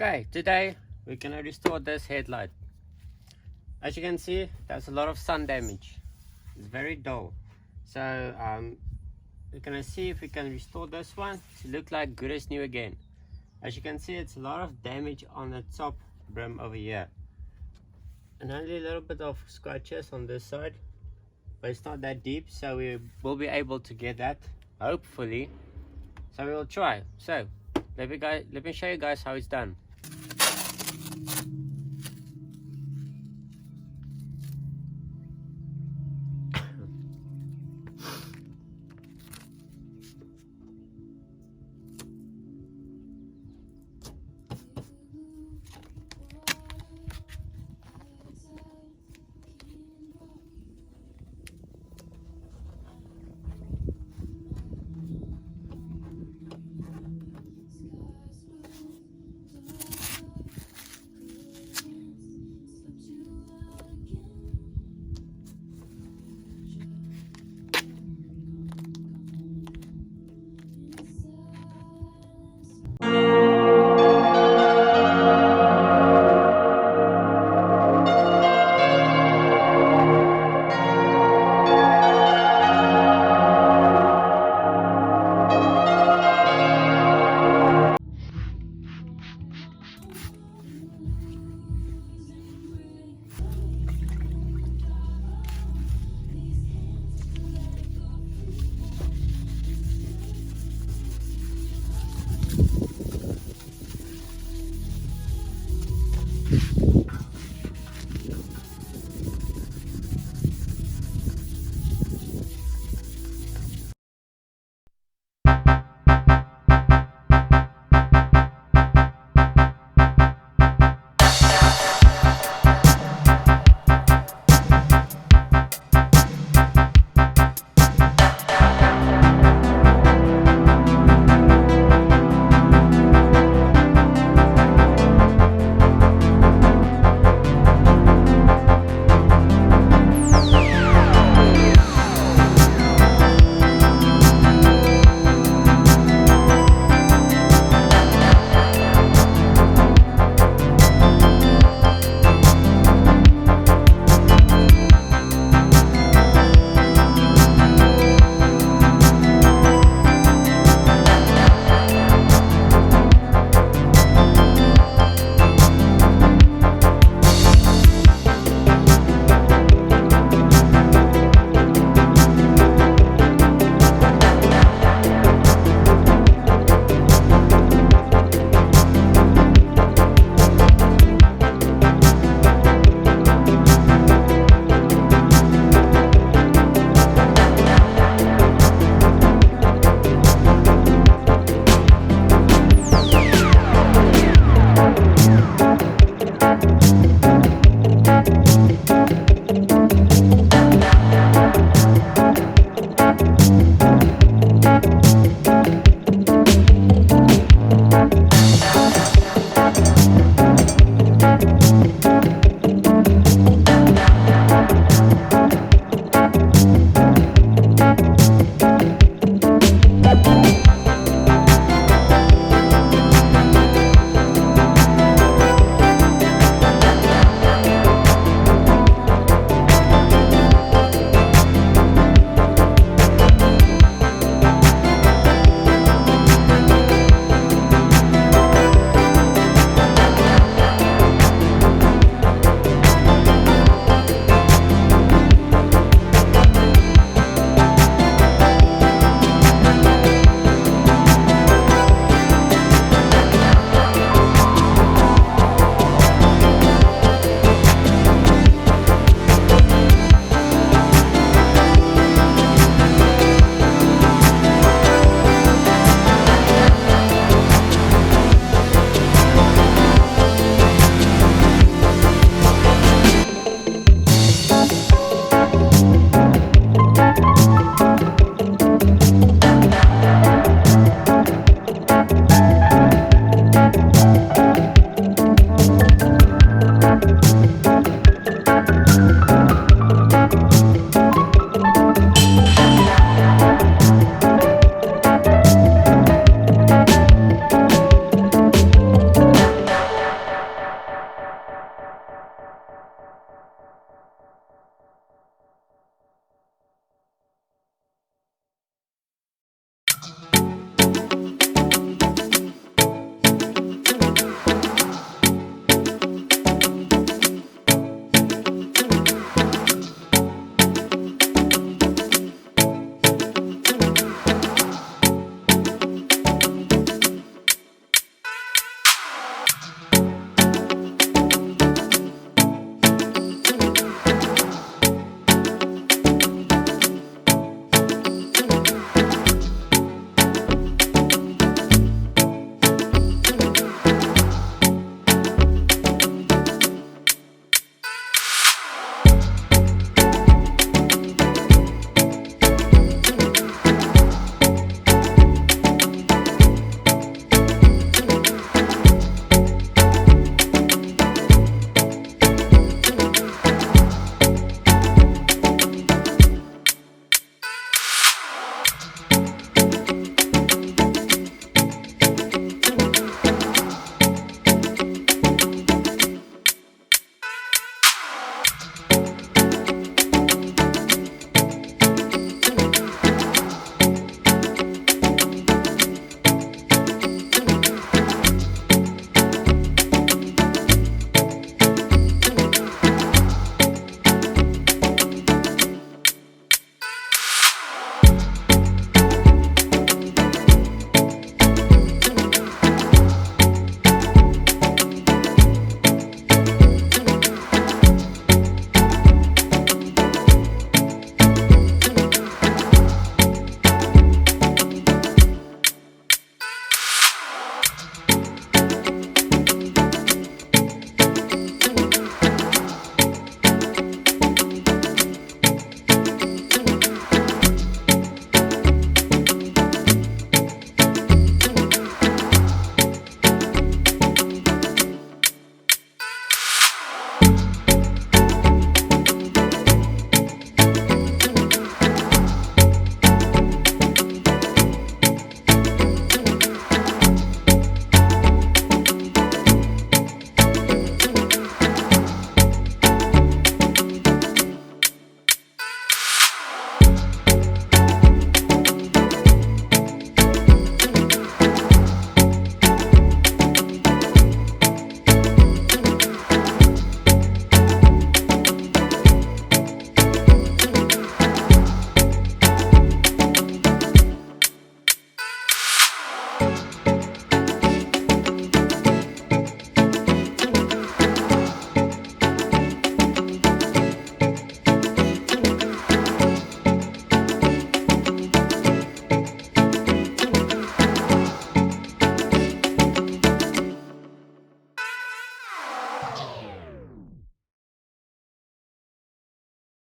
Okay, today we're gonna restore this headlight. As you can see, there's a lot of sun damage. It's very dull. So we're gonna see if we can restore this one to look like good as new again. As you can see, it's a lot of damage on the top brim over here. And only a little bit of scratches on this side. But it's not that deep, so we will be able to get that, hopefully. So we will try. So let me show you guys how it's done.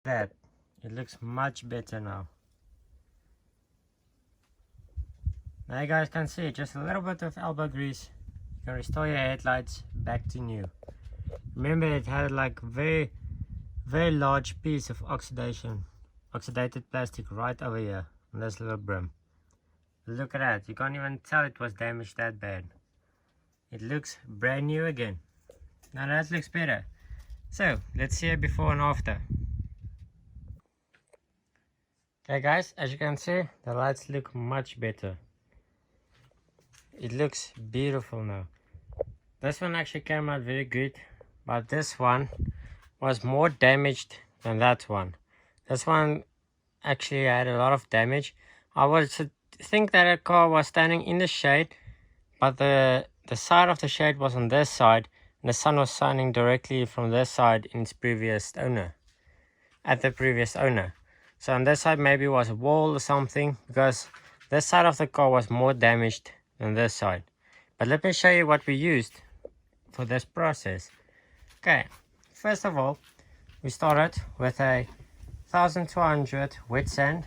that. It looks much better now. Now you guys can see just a little bit of elbow grease. You can restore your headlights back to new. Remember, it had like very large piece of oxidated plastic right over here on this little brim. Look at that, you can't even tell it was damaged that bad. It looks brand new again. Now that looks better. So let's see a before and after. Okay guys, as you can see, the lights look much better. It looks beautiful now. This one actually came out very good, but this one was more damaged than that one. This one actually had a lot of damage. I would think that a car was standing in the shade, but the side of the shade was on this side, and the sun was shining directly from this side in its previous owner, at the previous owner. So on this side maybe was a wall or something, because this side of the car was more damaged than this side. But let me show you what we used for this process. Okay, first of all, we started with a 1200 wet sand.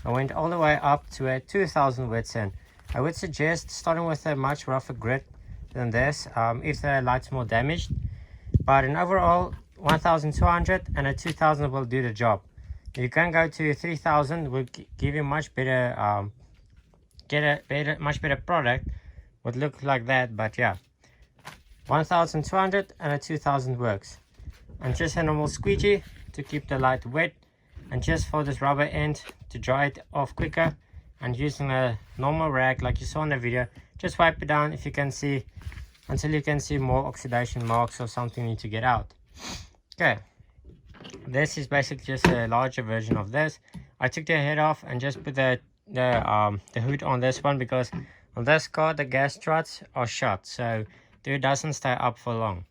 I went all the way up to a 2000 wet sand. I would suggest starting with a much rougher grit than this if the light's more damaged, but in overall 1200 and a 2000 will do the job. You can go to 3000, will give you much better much better product, would look like that. But yeah, 1200 and a 2000 works. And just a normal squeegee to keep the light wet, and just for this rubber end to dry it off quicker, and using a normal rag like you saw in the video, just wipe it down if you can see, until you can see more oxidation marks or something you need to get out. Okay, this is basically just a larger version of this. I took the head off and just put the hood on this one, because on this car the gas struts are shut, so it doesn't stay up for long.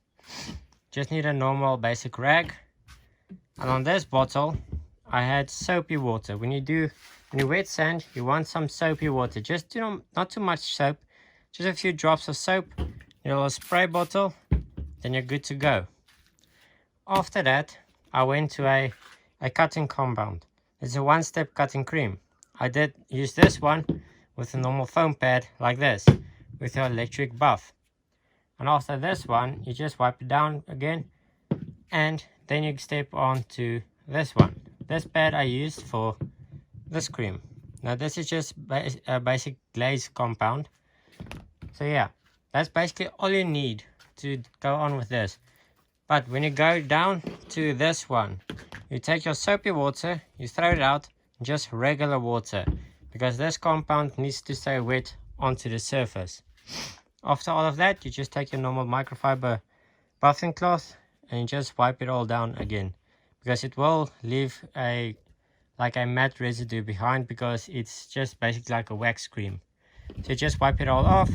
Just need a normal basic rag. And on this bottle I had soapy water. When you wet sand, you want some soapy water. Just not too much soap, just a few drops of soap, your little spray bottle, then you're good to go. After that, I went to a cutting compound. It's a one-step cutting cream. I did use this one with a normal foam pad like this, with your electric buff. And after this one, you just wipe it down again, and then you step on to this one. This pad I used for this cream. Now this is just a basic glaze compound. So yeah, that's basically all you need to go on with this. But when you go down to this one, you take your soapy water, you throw it out, just regular water, because this compound needs to stay wet onto the surface. After all of that, you just take your normal microfiber buffing cloth and you just wipe it all down again, because it will leave a matte residue behind, because it's just basically like a wax cream. So you just wipe it all off,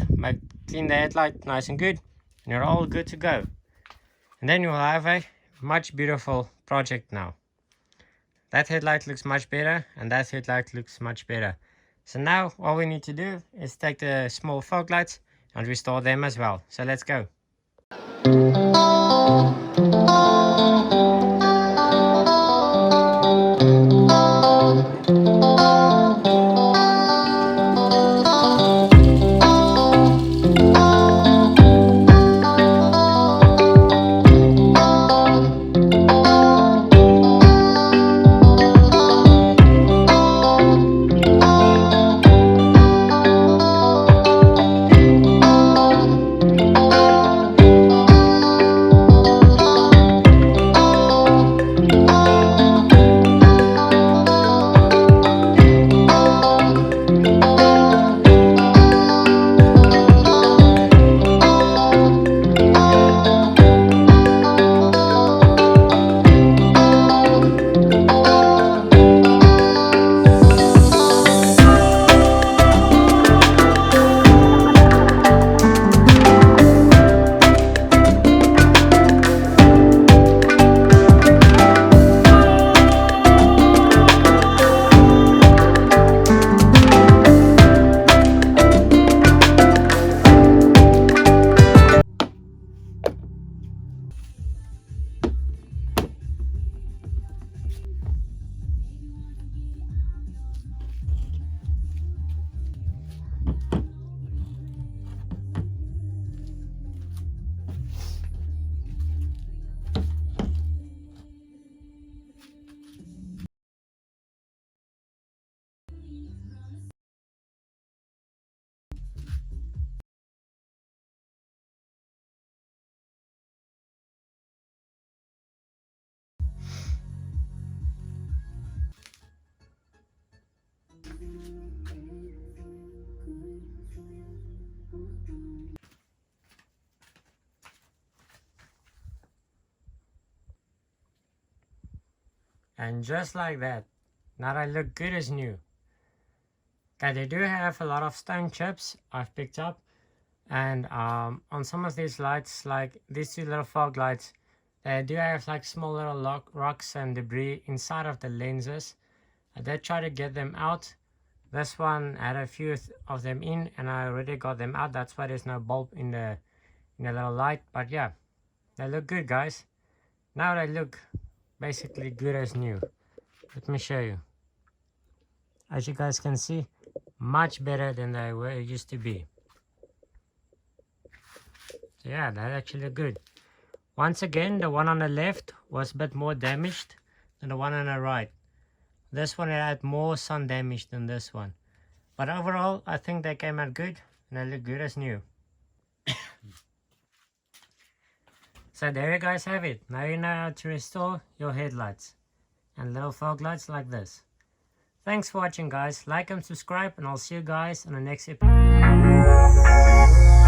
clean the headlight nice and good, and you're all good to go. And then you will have a much beautiful project now. That headlight looks much better, and that headlight looks much better. So now all we need to do is take the small fog lights and restore them as well. So let's go. And just like that, now they look good as new. Okay, they do have a lot of stone chips I've picked up, and on some of these lights, like these two little fog lights, they do have like small little rocks and debris inside of the lenses. I did try to get them out. This one had a few of them in, and I already got them out. That's why there's no bulb in the little light. But yeah, they look good, guys. Now they look basically good as new. Let me show you. As you guys can see, much better than they used to be. So yeah, that actually look good. Once again, the one on the left was a bit more damaged than the one on the right. This one had more sun damage than this one. But overall, I think they came out good and they look good as new. So there you guys have it. Now you know how to restore your headlights and little fog lights like this. Thanks for watching, guys. Like and subscribe, and I'll see you guys in the next episode.